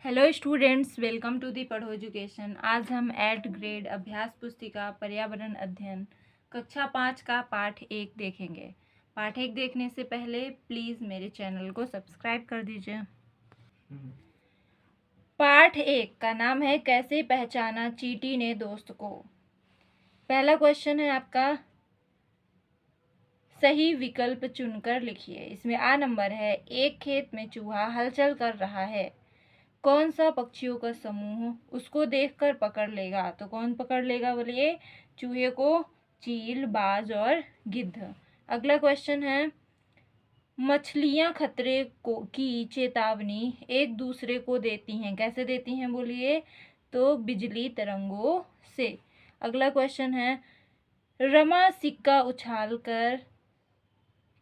Hello students, welcome to the Padho education. आज हम 8th grade अभ्यास पुस्तिका पर्यावरण अध्ययन कक्षा 5 का पाठ 1 देखेंगे। पाठ 1 देखने से पहले प्लीज़ मेरे चैनल को सब्सक्राइब कर दीजिए। पाठ 1 का नाम है कैसे पहचाना चींटी ने दोस्त को। पहला क्वेश्चन है आपका, सही विकल्प चुनकर लिखिए। इसमें आ नंबर है, एक खेत में चूहा हलचल कर रहा है, कौन सा पक्षियों का समूह उसको देखकर पकड़ लेगा। तो कौन पकड़ लेगा बोलिए, चूहे को चील, बाज और गिद्ध। अगला क्वेश्चन है, मछलियां खतरे की चेतावनी एक दूसरे को देती हैं, कैसे देती हैं बोलिए, तो बिजली तरंगों से। अगला क्वेश्चन है, रमा सिक्का उछालकर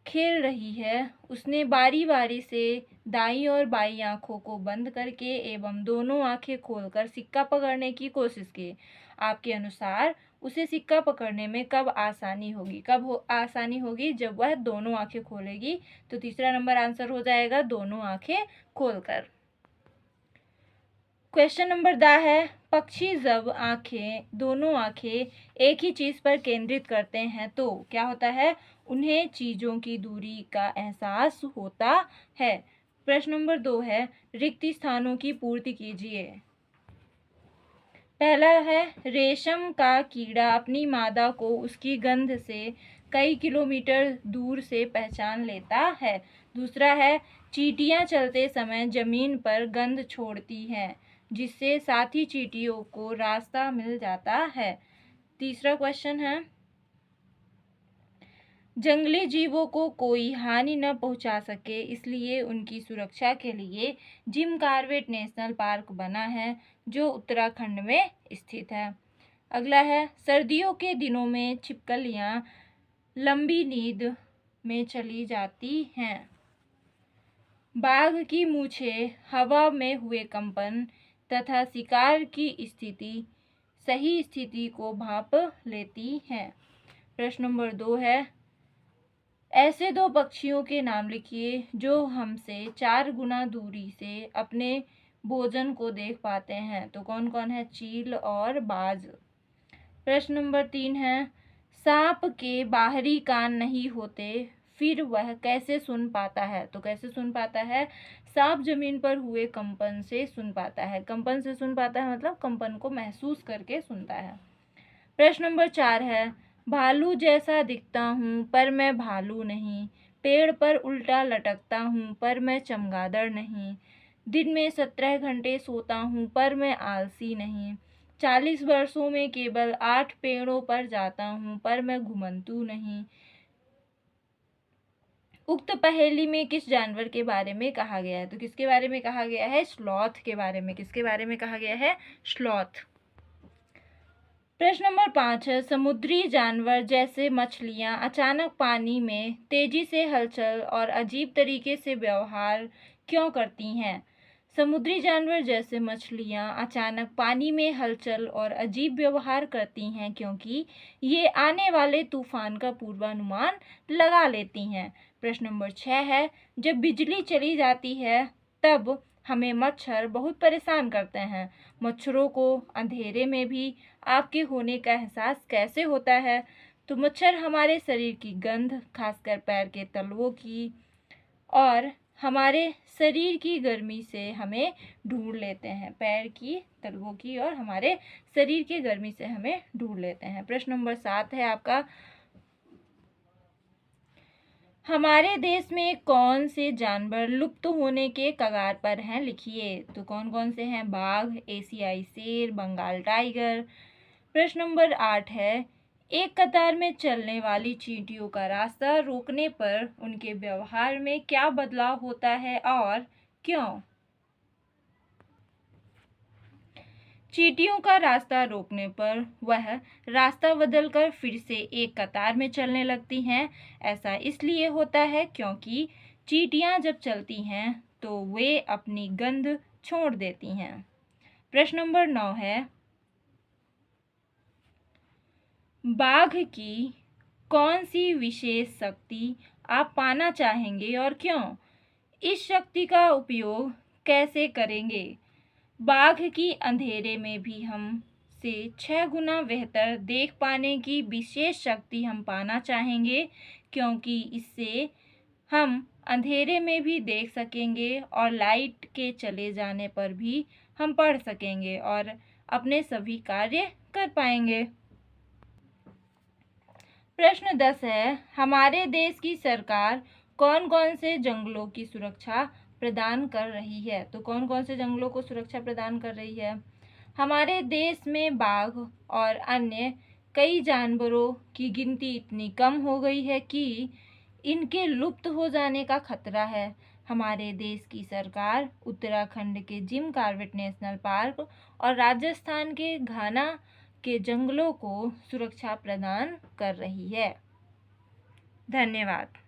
खेल रही है, उसने बारी बारी से दाईं और बाईं आंखों को बंद करके एवं दोनों आंखें खोलकर सिक्का पकड़ने की कोशिश की। आपके अनुसार उसे सिक्का पकड़ने में कब आसानी होगी? आसानी होगी? जब वह दोनों आंखें खोलेगी। तो तीसरा नंबर आंसर हो जाएगा दोनों आंखें खोलकर। क्वेश्चन नंबर द है, पक्षी जब दोनों आंखें एक ही चीज पर केंद्रित करते हैं तो क्या होता है? उन्हें चीजों की दूरी का एहसास होता है। प्रश्न नंबर 2 है, रिक्त स्थानों की पूर्ति कीजिए। पहला है, रेशम का कीड़ा अपनी मादा को उसकी गंध से कई किलोमीटर दूर से पहचान लेता है। दूसरा है, चींटियां चलते समय जमीन पर गंध छोड़ती हैं, जिससे साथी चींटियों को रास्ता मिल जाता है। तीसरा क्वेश्चन है, जंगली जीवों को कोई हानि न पहुंचा सके इसलिए उनकी सुरक्षा के लिए जिम कॉर्बेट नेशनल पार्क बना है, जो उत्तराखंड में स्थित है। अगला है, सर्दियों के दिनों में छिपकलियां लंबी नींद में चली जाती हैं। बाघ की मूछें हवा में हुए कंपन तथा शिकार की सही स्थिति को भांप लेती हैं। प्रश्न नंबर 2 है, ऐसे दो पक्षियों के नाम लिखिए जो हमसे 4 गुना दूरी से अपने भोजन को देख पाते हैं। तो कौन कौन है? चील और बाज। प्रश्न नंबर 3 है, सांप के बाहरी कान नहीं होते, फिर वह कैसे सुन पाता है? तो कैसे सुन पाता है? सांप जमीन पर हुए कंपन से सुन पाता है। कंपन से सुन पाता है मतलब कंपन को महसूस करके सुनता है। प्रश्न नंबर 4 है, भालू जैसा दिखता हूँ पर मैं भालू नहीं, पेड़ पर उल्टा लटकता हूँ पर मैं चमगादड़ नहीं, दिन में 17 घंटे सोता हूँ पर मैं आलसी नहीं, 40 वर्षों में केवल 8 पेड़ों पर जाता हूँ पर मैं घुमंतू नहीं। उक्त पहेली में किस जानवर के बारे में कहा गया है? तो किसके बारे में कहा गया है? स्लॉथ के बारे में। किसके बारे में कहा गया है? स्लॉथ। प्रश्न नंबर 5 है, समुद्री जानवर जैसे मछलियां अचानक पानी में तेजी से हलचल और अजीब तरीके से व्यवहार क्यों करती हैं? समुद्री जानवर जैसे मछलियां अचानक पानी में हलचल और अजीब व्यवहार करती हैं क्योंकि ये आने वाले तूफान का पूर्वानुमान लगा लेती हैं। प्रश्न नंबर 6 है, जब बिजली चली जाती है तब हमें मच्छर बहुत परेशान करते हैं। मच्छरों को अंधेरे में भी आपके होने का एहसास कैसे होता है? तो मच्छर हमारे शरीर की गंध, खासकर पैर के तलवों की और हमारे शरीर की गर्मी से हमें ढूंढ लेते हैं। पैर की तलवों की और हमारे शरीर की गर्मी से हमें ढूंढ लेते हैं। प्रश्न नंबर 7 है आपका, हमारे देश में कौन से जानवर लुप्त होने के कगार पर हैं? लिखिए। तो कौन कौन से हैं? बाघ, एशियाई शेर, बंगाल टाइगर। प्रश्न नंबर 8 है, एक कतार में चलने वाली चींटियों का रास्ता रोकने पर उनके व्यवहार में क्या बदलाव होता है और क्यों? चींटियों का रास्ता रोकने पर वह रास्ता बदलकर फिर से एक कतार में चलने लगती हैं। ऐसा इसलिए होता है क्योंकि चींटियां जब चलती हैं तो वे अपनी गंध छोड़ देती हैं। प्रश्न नंबर 9 है, बाघ की कौन सी विशेष शक्ति आप पाना चाहेंगे और क्यों? इस शक्ति का उपयोग कैसे करेंगे? बाघ की अंधेरे में भी हम से 6 गुना बेहतर देख पाने की विशेष शक्ति हम पाना चाहेंगे, क्योंकि इससे हम अंधेरे में भी देख सकेंगे और लाइट के चले जाने पर भी हम पढ़ सकेंगे और अपने सभी कार्य कर पाएंगे। प्रश्न 10 है, हमारे देश की सरकार कौन कौन से जंगलों की सुरक्षा प्रदान कर रही है? तो कौन कौन से जंगलों को सुरक्षा प्रदान कर रही है? हमारे देश में बाघ और अन्य कई जानवरों की गिनती इतनी कम हो गई है कि इनके लुप्त हो जाने का खतरा है। हमारे देश की सरकार उत्तराखंड के जिम कॉर्बेट नेशनल पार्क और राजस्थान के घाना के जंगलों को सुरक्षा प्रदान कर रही है। धन्यवाद।